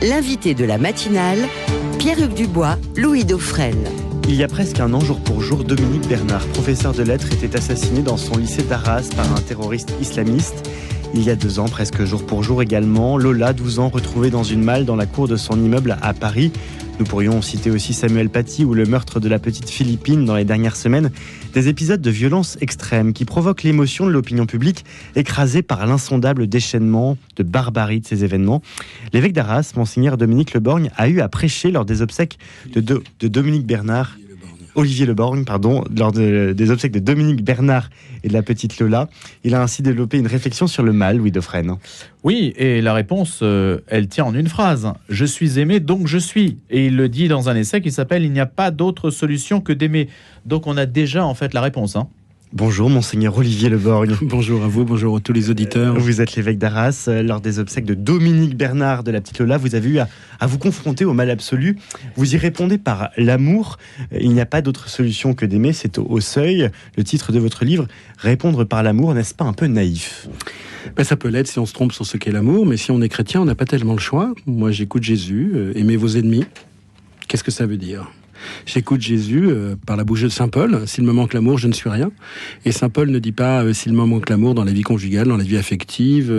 L'invité de la matinale, Pierre-Hugues Dubois, Louis Dauphren. Il y a presque un an, jour pour jour, Dominique Bernard, professeur de lettres, était assassiné dans son lycée d'Arras par un terroriste islamiste. Il y a 2 ans, presque jour pour jour également, Lola, 12 ans, retrouvée dans une malle dans la cour de son immeuble à Paris. Nous pourrions citer aussi Samuel Paty ou le meurtre de la petite Philippine dans les dernières semaines. Des épisodes de violence extrême qui provoquent l'émotion de l'opinion publique, écrasée par l'insondable déchaînement de barbarie de ces événements. L'évêque d'Arras, Monseigneur Dominique Le Borgne, a eu à prêcher lors des obsèques de Dominique Bernard. Olivier Le Borgne, lors des obsèques de Dominique Bernard et de la petite Lola. Il a ainsi développé une réflexion sur le mal, Louis Dauphren. Oui, et la réponse, elle tient en une phrase. « Je suis aimé, donc je suis ». Et il le dit dans un essai qui s'appelle « Il n'y a pas d'autre solution que d'aimer ». Donc on a déjà en fait la réponse. Bonjour, Monseigneur Olivier Le Borgne. Bonjour à vous, bonjour à tous les auditeurs. Vous êtes l'évêque d'Arras. Lors des obsèques de Dominique Bernard de la petite Lola, vous avez eu à vous confronter au mal absolu. Vous y répondez par l'amour. Il n'y a pas d'autre solution que d'aimer. C'est au seuil, le titre de votre livre. Répondre par l'amour, n'est-ce pas un peu naïf ? Ça peut l'être si on se trompe sur ce qu'est l'amour, mais si on est chrétien, on n'a pas tellement le choix. Moi, j'écoute Jésus. Aimez vos ennemis. Qu'est-ce que ça veut dire ? J'écoute Jésus par la bouche de Saint Paul. S'il me manque l'amour, je ne suis rien. Et Saint Paul ne dit pas s'il me manque l'amour dans la vie conjugale, dans la vie affective.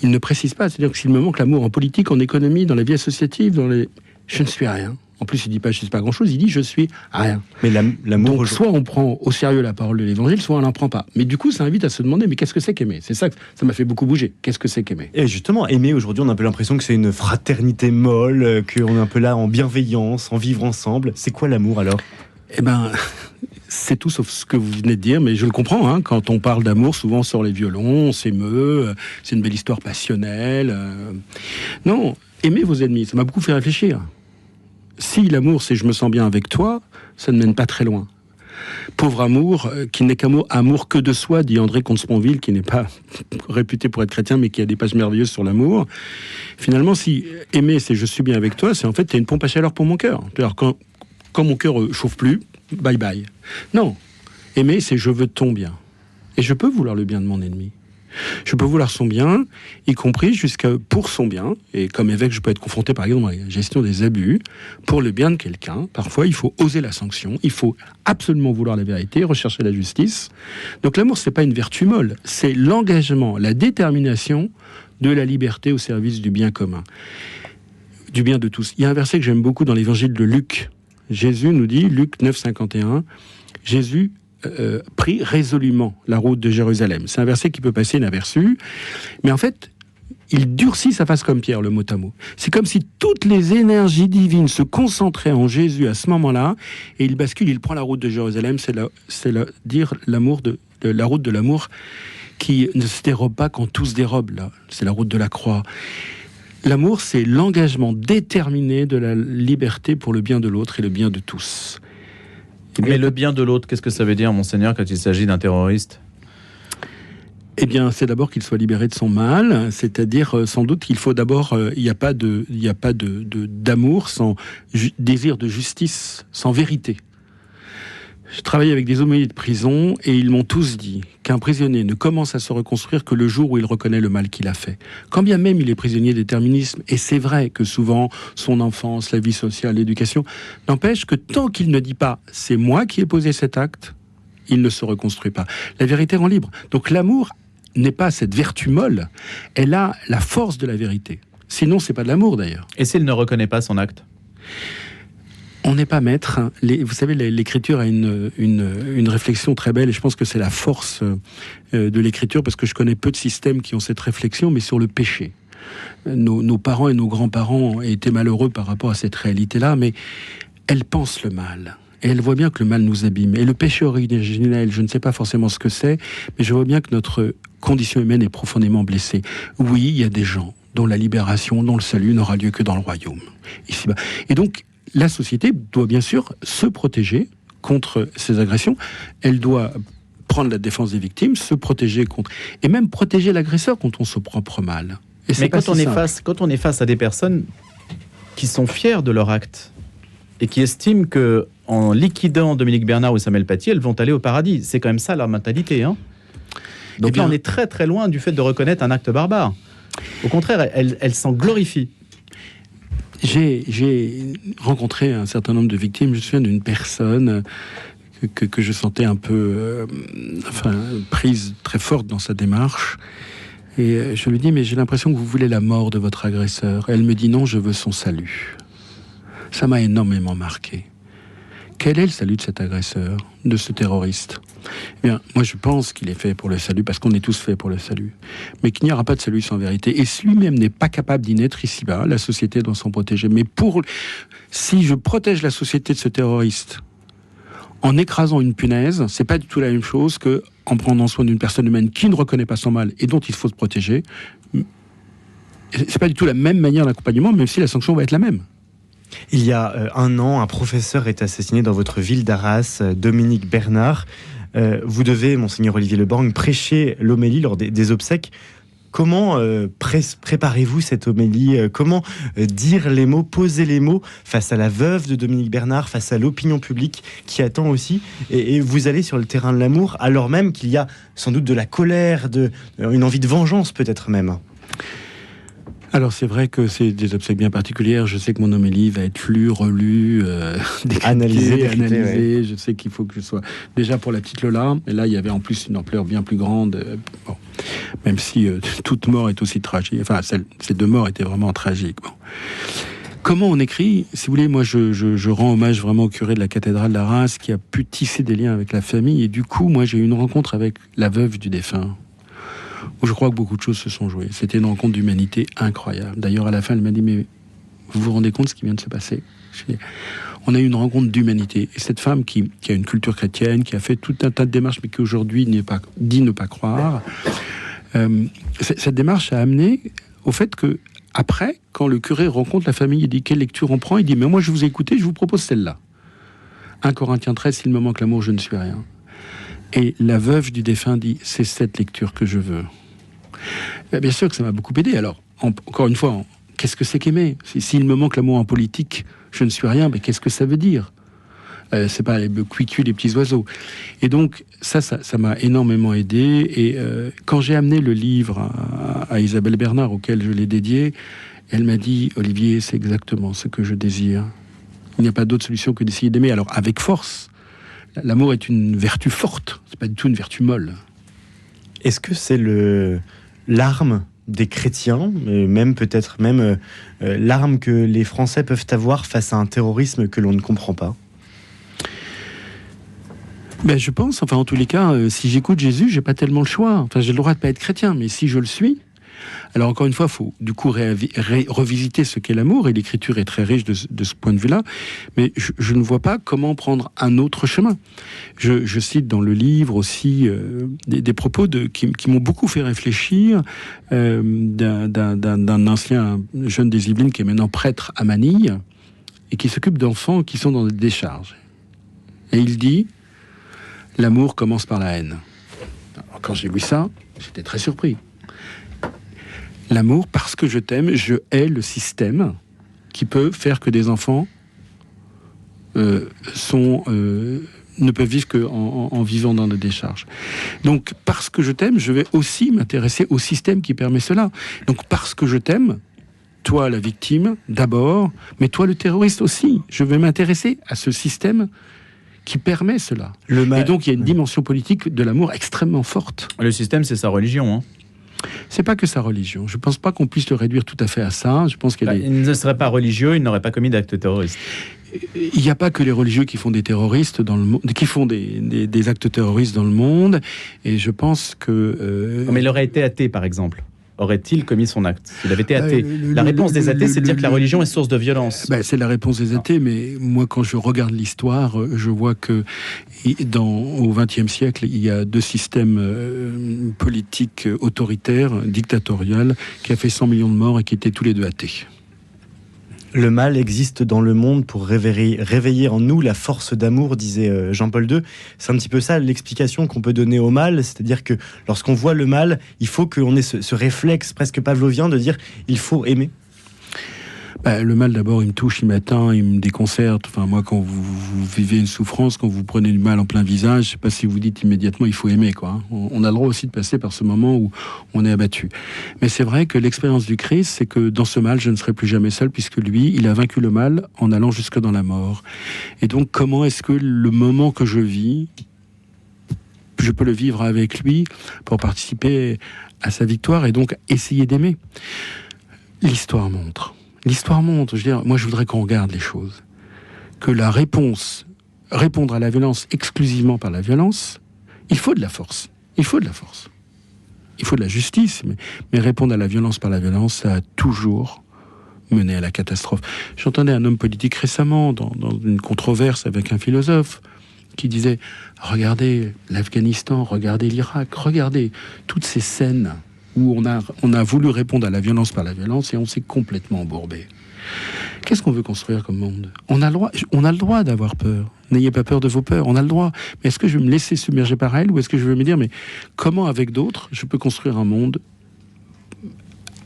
Il ne précise pas. C'est-à-dire que s'il me manque l'amour en politique, en économie, dans la vie associative, je ne suis rien. En plus, il dit pas je suis pas grand-chose, il dit je suis rien. Mais l'amour. Donc, soit on prend au sérieux la parole de l'Évangile, soit on n'en prend pas. Mais du coup, ça invite à se demander mais qu'est-ce que c'est qu'aimer ? C'est ça m'a fait beaucoup bouger. Qu'est-ce que c'est qu'aimer ? Et justement, aimer aujourd'hui, on a un peu l'impression que c'est une fraternité molle, qu'on est un peu là en bienveillance, en vivre ensemble. C'est quoi l'amour alors ? C'est tout sauf ce que vous venez de dire, mais je le comprends. Quand on parle d'amour, souvent on sort les violons, on s'émeut, c'est une belle histoire passionnelle. Non, aimez vos ennemis, ça m'a beaucoup fait réfléchir. Si l'amour, c'est je me sens bien avec toi, ça ne mène pas très loin. Pauvre amour, qui n'est qu'amour que de soi, dit André Comte-Sponville, qui n'est pas réputé pour être chrétien, mais qui a des pages merveilleuses sur l'amour. Finalement, si aimer, c'est je suis bien avec toi, c'est en fait, t'es une pompe à chaleur pour mon cœur. Alors, quand mon cœur chauffe plus, bye bye. Non, aimer, c'est je veux ton bien. Et je peux vouloir le bien de mon ennemi. Je peux vouloir son bien, y compris jusqu'à pour son bien. Et comme évêque, je peux être confronté, par exemple, à la gestion des abus. Pour le bien de quelqu'un, parfois, il faut oser la sanction. Il faut absolument vouloir la vérité, rechercher la justice. Donc l'amour, c'est pas une vertu molle. C'est l'engagement, la détermination de la liberté au service du bien commun. Du bien de tous. Il y a un verset que j'aime beaucoup dans l'évangile de Luc. Jésus nous dit, Luc 9, 51, Jésus prit résolument la route de Jérusalem. C'est un verset qui peut passer inaperçu, mais en fait, il durcit sa face comme Pierre, le mot à mot. C'est comme si toutes les énergies divines se concentraient en Jésus à ce moment-là, et il bascule, il prend la route de Jérusalem, dire l'amour la route de l'amour qui ne se dérobe pas quand tout se dérobe, là. C'est la route de la croix. L'amour, c'est l'engagement déterminé de la liberté pour le bien de l'autre et le bien de tous. Mais le bien de l'autre, qu'est-ce que ça veut dire, Monseigneur, quand il s'agit d'un terroriste ? C'est d'abord qu'il soit libéré de son mal, c'est-à-dire sans doute qu'il faut d'abord, il n'y a pas d'amour sans désir de justice, sans vérité. Je travaille avec des aumôniers de prison et ils m'ont tous dit qu'un prisonnier ne commence à se reconstruire que le jour où il reconnaît le mal qu'il a fait. Quand bien même il est prisonnier d'éterminisme, et c'est vrai que souvent son enfance, la vie sociale, l'éducation, n'empêche que tant qu'il ne dit pas « c'est moi qui ai posé cet acte », il ne se reconstruit pas. La vérité rend libre. Donc l'amour n'est pas cette vertu molle, elle a la force de la vérité. Sinon, c'est pas de l'amour d'ailleurs. Et s'il ne reconnaît pas son acte ? On n'est pas maître. Vous savez, l'écriture a une réflexion très belle, et je pense que c'est la force de l'écriture, parce que je connais peu de systèmes qui ont cette réflexion, mais sur le péché. Nos parents et nos grands-parents étaient malheureux par rapport à cette réalité-là, mais elles pensent le mal. Et elles voient bien que le mal nous abîme. Et le péché originel, je ne sais pas forcément ce que c'est, mais je vois bien que notre condition humaine est profondément blessée. Oui, il y a des gens dont la libération, dont le salut n'aura lieu que dans le royaume. Ici-bas. Et donc, la société doit bien sûr se protéger contre ces agressions. Elle doit prendre la défense des victimes, se protéger contre... Et même protéger l'agresseur contre son propre mal. Et mais quand on est face à des personnes qui sont fiers de leur acte et qui estiment que en liquidant Dominique Bernard ou Samuel Paty, elles vont aller au paradis. C'est quand même ça leur mentalité. Donc là, on est très très loin du fait de reconnaître un acte barbare. Au contraire, elles s'en glorifient. J'ai rencontré un certain nombre de victimes. Je me souviens d'une personne que je sentais un peu prise très forte dans sa démarche. Et je lui dis, mais j'ai l'impression que vous voulez la mort de votre agresseur. Et elle me dit, non, je veux son salut. Ça m'a énormément marqué. Quel est le salut de cet agresseur, de ce terroriste ? Eh bien, moi, je pense qu'il est fait pour le salut, parce qu'on est tous faits pour le salut. Mais qu'il n'y aura pas de salut sans vérité. Et si lui-même n'est pas capable d'y naître ici-bas, la société doit s'en protéger. Mais si je protège la société de ce terroriste en écrasant une punaise, c'est pas du tout la même chose que en prenant soin d'une personne humaine qui ne reconnaît pas son mal et dont il faut se protéger. C'est pas du tout la même manière d'accompagnement, même si la sanction va être la même. Il y a un an, un professeur est assassiné dans votre ville d'Arras, Dominique Bernard. Vous devez, monseigneur Olivier Leborgne, prêcher l'homélie lors des obsèques. Comment préparez-vous cette homélie ? Comment dire les mots, poser les mots face à la veuve de Dominique Bernard, face à l'opinion publique qui attend aussi ? Et vous allez sur le terrain de l'amour, alors même qu'il y a sans doute de la colère, une envie de vengeance peut-être même. Alors c'est vrai que c'est des obsèques bien particulières. Je sais que mon homélie va être lue, relue, analysée. Ouais. Je sais qu'il faut que je sois... Déjà pour la petite Lola, et là il y avait en plus une ampleur bien plus grande. Bon. Même si toute mort est aussi tragique. Enfin, ces deux morts étaient vraiment tragiques. Bon. Comment on écrit ? Si vous voulez, moi je rends hommage vraiment au curé de la cathédrale d'Arras qui a pu tisser des liens avec la famille. Et du coup, moi j'ai eu une rencontre avec la veuve du défunt. Où je crois que beaucoup de choses se sont jouées. C'était une rencontre d'humanité incroyable. D'ailleurs, à la fin, elle m'a dit, mais vous vous rendez compte de ce qui vient de se passer ? On a eu une rencontre d'humanité. Et cette femme qui a une culture chrétienne, qui a fait tout un tas de démarches, mais qui aujourd'hui dit ne pas croire, cette démarche a amené au fait que, après, quand le curé rencontre la famille, il dit, quelle lecture on prend ? Il dit, mais moi je vous ai écouté, je vous propose celle-là. 1 Corinthiens 13, s'il me manque l'amour, je ne suis rien. Et la veuve du défunt dit, c'est cette lecture que je veux. Bien sûr que ça m'a beaucoup aidé. Alors, encore une fois, qu'est-ce que c'est qu'aimer ? S'il me manque l'amour en politique, je ne suis rien, mais qu'est-ce que ça veut dire ? C'est pas les cuicus, les petits oiseaux. Et donc, ça m'a énormément aidé. Et quand j'ai amené le livre à Isabelle Bernard, auquel je l'ai dédié, elle m'a dit, Olivier, c'est exactement ce que je désire. Il n'y a pas d'autre solution que d'essayer d'aimer. Alors, avec force. L'amour est une vertu forte, c'est pas du tout une vertu molle. Est-ce que c'est l'arme des chrétiens, même peut-être l'arme que les Français peuvent avoir face à un terrorisme que l'on ne comprend pas ? Je pense, en tous les cas, si j'écoute Jésus, j'ai pas tellement le choix. J'ai le droit de pas être chrétien, mais si je le suis... Alors encore une fois, il faut du coup revisiter ce qu'est l'amour, et l'écriture est très riche de ce point de vue-là, mais je ne vois pas comment prendre un autre chemin. Je cite dans le livre aussi des propos qui m'ont beaucoup fait réfléchir, d'un ancien jeune des Yvelines qui est maintenant prêtre à Manille, et qui s'occupe d'enfants qui sont dans des décharges. Et il dit, l'amour commence par la haine. Alors, quand j'ai vu ça, j'étais très surpris. L'amour, parce que je t'aime, je hais le système qui peut faire que des enfants ne peuvent vivre qu'en vivant dans des décharges. Donc, parce que je t'aime, je vais aussi m'intéresser au système qui permet cela. Donc, parce que je t'aime, toi la victime, d'abord, mais toi le terroriste aussi, je vais m'intéresser à ce système qui permet cela. Et donc, il y a une dimension politique de l'amour extrêmement forte. Le système, c'est sa religion, hein. C'est pas que sa religion. Je pense pas qu'on puisse le réduire tout à fait à ça. Je pense qu'il il ne serait pas religieux, il n'aurait pas commis d'actes terroristes. Il n'y a pas que les religieux qui font des terroristes dans le monde, qui font des actes terroristes dans le monde. Et je pense que. Mais il aurait été athée, par exemple. Aurait-il commis son acte s'il avait été athêt ? La réponse des athées, c'est de dire que la religion est source de violence. C'est la réponse des athées, mais moi, quand je regarde l'histoire, je vois que au XXe siècle, il y a 2 systèmes politiques autoritaires, dictatoriaux, qui a fait 100 millions de morts et qui étaient tous les 2 athées. Le mal existe dans le monde pour réveiller en nous la force d'amour, disait Jean-Paul II. C'est un petit peu ça l'explication qu'on peut donner au mal, c'est-à-dire que lorsqu'on voit le mal, il faut qu'on ait ce réflexe presque pavlovien de dire il faut aimer. Le mal, d'abord, il me touche, il m'atteint, il me déconcerte. Enfin, moi, quand vous vivez une souffrance, quand vous prenez du mal en plein visage, je sais pas si vous dites immédiatement, il faut aimer, quoi. Hein. On a le droit aussi de passer par ce moment où on est abattu. Mais c'est vrai que l'expérience du Christ, c'est que dans ce mal, je ne serai plus jamais seul, puisque lui, il a vaincu le mal en allant jusque dans la mort. Et donc, comment est-ce que le moment que je vis, je peux le vivre avec lui pour participer à sa victoire et donc essayer d'aimer? L'histoire montre, je veux dire, moi je voudrais qu'on regarde les choses. Que la réponse, répondre à la violence exclusivement par la violence, il faut de la force. Il faut de la justice, mais répondre à la violence par la violence, ça a toujours mené à la catastrophe. J'entendais un homme politique récemment, dans une controverse avec un philosophe, qui disait, regardez l'Afghanistan, regardez l'Irak, regardez toutes ces scènes où on a voulu répondre à la violence par la violence et on s'est complètement embourbé. Qu'est-ce qu'on veut construire comme monde ? On a le droit d'avoir peur. N'ayez pas peur de vos peurs, on a le droit. Mais est-ce que je vais me laisser submerger par elles ou est-ce que je vais me dire, mais comment avec d'autres, je peux construire un monde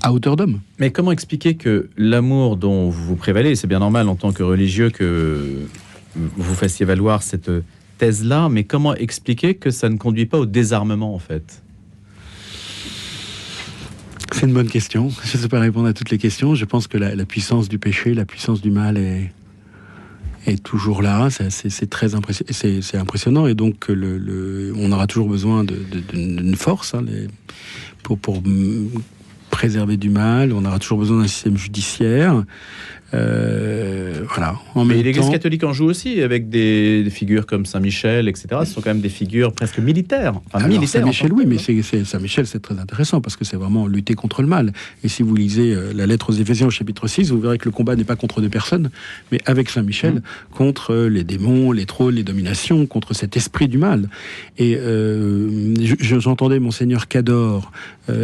à hauteur d'homme ? Mais comment expliquer que l'amour dont vous prévalez, c'est bien normal en tant que religieux que vous fassiez valoir cette thèse-là, mais comment expliquer que ça ne conduit pas au désarmement, en fait ? C'est une bonne question. Je ne sais pas répondre à toutes les questions. Je pense que la puissance du péché, la puissance du mal est toujours là. C'est très impressionnant. Et donc, on aura toujours besoin d'une force pour préserver du mal. On aura toujours besoin d'un système judiciaire. Voilà. Mais l'Église catholique en joue aussi, avec des figures comme Saint-Michel, etc. Ce sont quand même des figures presque militaires. Saint-Michel, oui, mais Saint-Michel, c'est très intéressant parce que c'est vraiment lutter contre le mal. Et si vous lisez la lettre aux Éphésiens au chapitre 6, vous verrez que le combat n'est pas contre des personnes, mais avec Saint-Michel, contre les démons, les trolls, les dominations, contre cet esprit du mal. Et j'entendais Monseigneur Cador,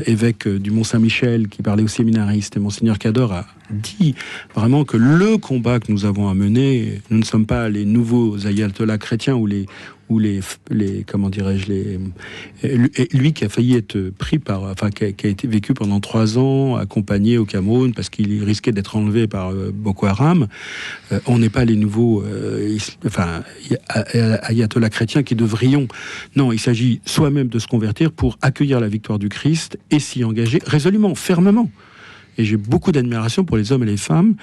évêque du Mont-Saint-Michel, qui parlait aux séminaristes. Et Monseigneur Cador a dit vraiment que le combat que nous avons à mener, nous ne sommes pas les nouveaux ayatollahs chrétiens ou les comment dirais-je, lui qui a failli être pris qui a été vécu pendant 3 ans, accompagné au Cameroun parce qu'il risquait d'être enlevé par Boko Haram. On n'est pas les nouveaux ayatollahs chrétiens qui devrions. Non, il s'agit soi-même de se convertir pour accueillir la victoire du Christ et s'y engager résolument, fermement. Et j'ai beaucoup d'admiration pour les hommes et les femmes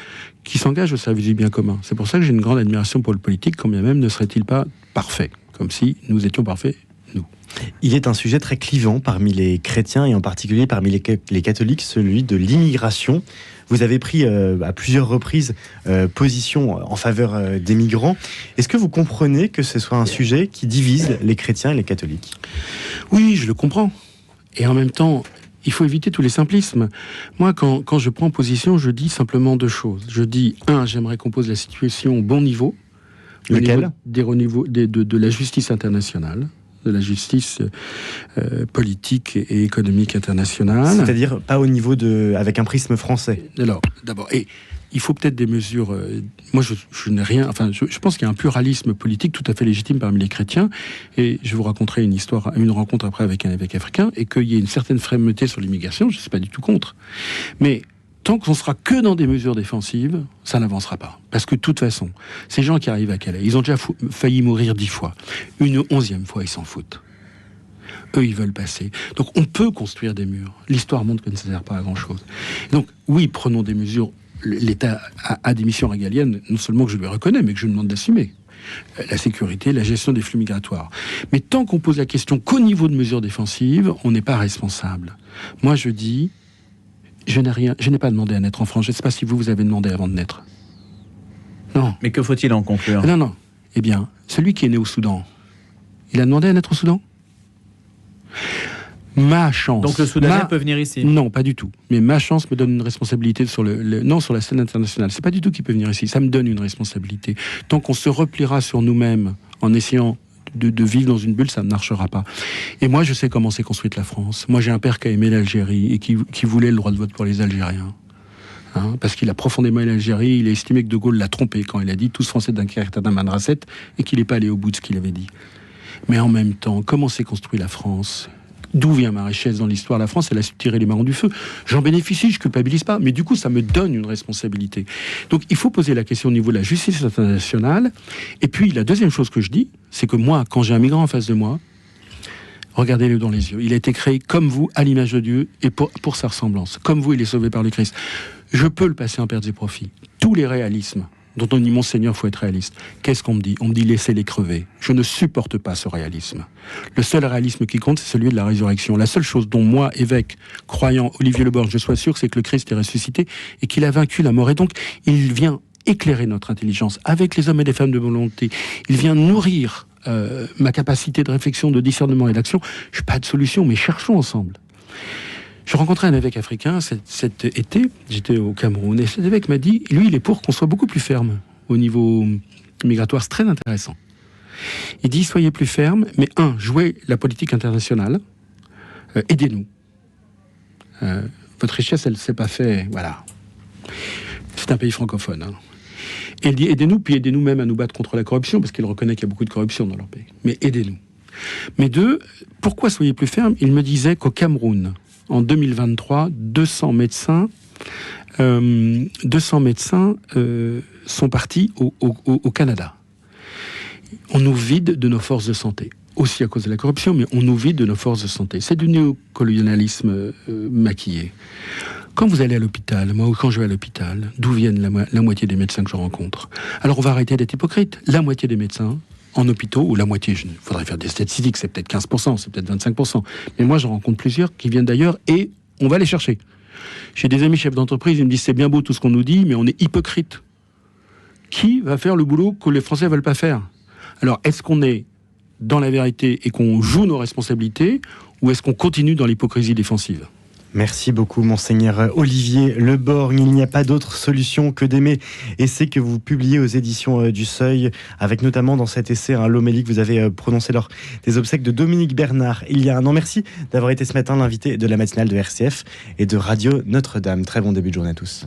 qui s'engagent au service du bien commun. C'est pour ça que j'ai une grande admiration pour le politique, quand bien même ne serait-il pas parfait, comme si nous étions parfaits, nous. Il est un sujet très clivant parmi les chrétiens et en particulier parmi les catholiques, celui de l'immigration. Vous avez pris à plusieurs reprises position en faveur des migrants. Est-ce que vous comprenez que ce soit un sujet qui divise les chrétiens et les catholiques ? Oui, je le comprends. Et en même temps, il faut éviter tous les simplismes. Moi, quand je prends position, je dis simplement 2 choses. Je dis, 1, j'aimerais qu'on pose la situation au bon niveau. Lequel ? Au niveau de la justice internationale, de la justice politique et économique internationale. C'est-à-dire pas au niveau avec un prisme français. Alors, d'abord, et il faut peut-être des mesures. Moi, je n'ai rien. Enfin, je pense qu'il y a un pluralisme politique tout à fait légitime parmi les chrétiens. Et je vous raconterai une rencontre après avec un évêque africain, et qu'il y ait une certaine fermeté sur l'immigration. Je ne suis pas du tout contre. Mais tant qu'on sera que dans des mesures défensives, ça n'avancera pas. Parce que de toute façon, ces gens qui arrivent à Calais, ils ont déjà failli mourir 10 fois. Une 11e fois, ils s'en foutent. Eux, ils veulent passer. Donc, on peut construire des murs. L'histoire montre que ça ne sert pas à grand-chose. Donc, oui, prenons des mesures. L'État a des missions régaliennes, non seulement que je lui reconnais, mais que je lui demande d'assumer. La sécurité, la gestion des flux migratoires. Mais tant qu'on pose la question qu'au niveau de mesures défensives, on n'est pas responsable. Moi, je dis, je n'ai pas demandé à naître en France. Je ne sais pas si vous avez demandé avant de naître. Non. Mais que faut-il en conclure ? Non. Eh bien, celui qui est né au Soudan, il a demandé à naître au Soudan ? Ma chance. Donc le Soudanais peut venir ici ? Non, pas du tout. Mais ma chance me donne une responsabilité sur sur la scène internationale. C'est pas du tout qu'il peut venir ici. Ça me donne une responsabilité. Tant qu'on se repliera sur nous-mêmes en essayant de vivre dans une bulle, ça ne marchera pas. Et moi, je sais comment s'est construite la France. Moi, j'ai un père qui a aimé l'Algérie et qui voulait le droit de vote pour les Algériens. Parce qu'il a profondément aimé l'Algérie. Il a estimé que De Gaulle l'a trompé quand il a dit « tous Français d'un caractère d'un madrasset » et qu'il n'est pas allé au bout de ce qu'il avait dit. Mais en même temps, comment s'est construite la France ? D'où vient ma richesse dans l'histoire de la France? Elle a su tirer les marrons du feu. J'en bénéficie, je culpabilise pas, mais du coup, ça me donne une responsabilité. Donc, il faut poser la question au niveau de la justice internationale. Et puis, la deuxième chose que je dis, c'est que moi, quand j'ai un migrant en face de moi, regardez-le dans les yeux. Il a été créé comme vous, à l'image de Dieu, et pour sa ressemblance. Comme vous, il est sauvé par le Christ. Je peux le passer en pertes et profits. Tous les réalismes dont on dit, mon Seigneur, il faut être réaliste. Qu'est-ce qu'on me dit? On me dit, laissez-les crever. Je ne supporte pas ce réalisme. Le seul réalisme qui compte, c'est celui de la résurrection. La seule chose dont moi, évêque, croyant, Olivier Leborgne, je sois sûr, c'est que le Christ est ressuscité et qu'il a vaincu la mort. Et donc, il vient éclairer notre intelligence avec les hommes et les femmes de volonté. Il vient nourrir ma capacité de réflexion, de discernement et d'action. Je n'ai pas de solution, mais cherchons ensemble. Je rencontrais un évêque africain cet été, j'étais au Cameroun, et cet évêque m'a dit, lui, il est pour qu'on soit beaucoup plus ferme au niveau migratoire, c'est très intéressant. Il dit, soyez plus ferme, mais jouez la politique internationale, aidez-nous. Votre richesse, elle ne s'est pas faite, voilà. C'est un pays francophone. Hein. Et il dit, aidez-nous, puis aidez-nous même à nous battre contre la corruption, parce qu'il reconnaît qu'il y a beaucoup de corruption dans leur pays. Mais aidez-nous. Mais pourquoi soyez plus ferme? Il me disait qu'au Cameroun, en 2023, 200 médecins sont partis au Canada. On nous vide de nos forces de santé. Aussi à cause de la corruption, mais on nous vide de nos forces de santé. C'est du néocolonialisme maquillé. Quand vous allez à l'hôpital, moi, quand je vais à l'hôpital, d'où viennent la moitié des médecins que je rencontre? Alors on va arrêter d'être hypocrite. La moitié des médecins en hôpitaux, ou la moitié, il faudrait faire des statistiques, c'est peut-être 15%, c'est peut-être 25%. Mais moi, j'en rencontre plusieurs qui viennent d'ailleurs et on va les chercher. J'ai des amis chefs d'entreprise, ils me disent c'est bien beau tout ce qu'on nous dit, mais on est hypocrite. Qui va faire le boulot que les Français ne veulent pas faire? Alors, est-ce qu'on est dans la vérité et qu'on joue nos responsabilités, ou est-ce qu'on continue dans l'hypocrisie défensive? Merci beaucoup, Monseigneur Olivier Leborgne. Il n'y a pas d'autre solution que d'aimer. Essai que vous publiez aux éditions du Seuil, avec notamment dans cet essai l'homélie que vous avez prononcé lors des obsèques de Dominique Bernard il y a un an. Merci d'avoir été ce matin l'invité de la matinale de RCF et de Radio Notre-Dame. Très bon début de journée à tous.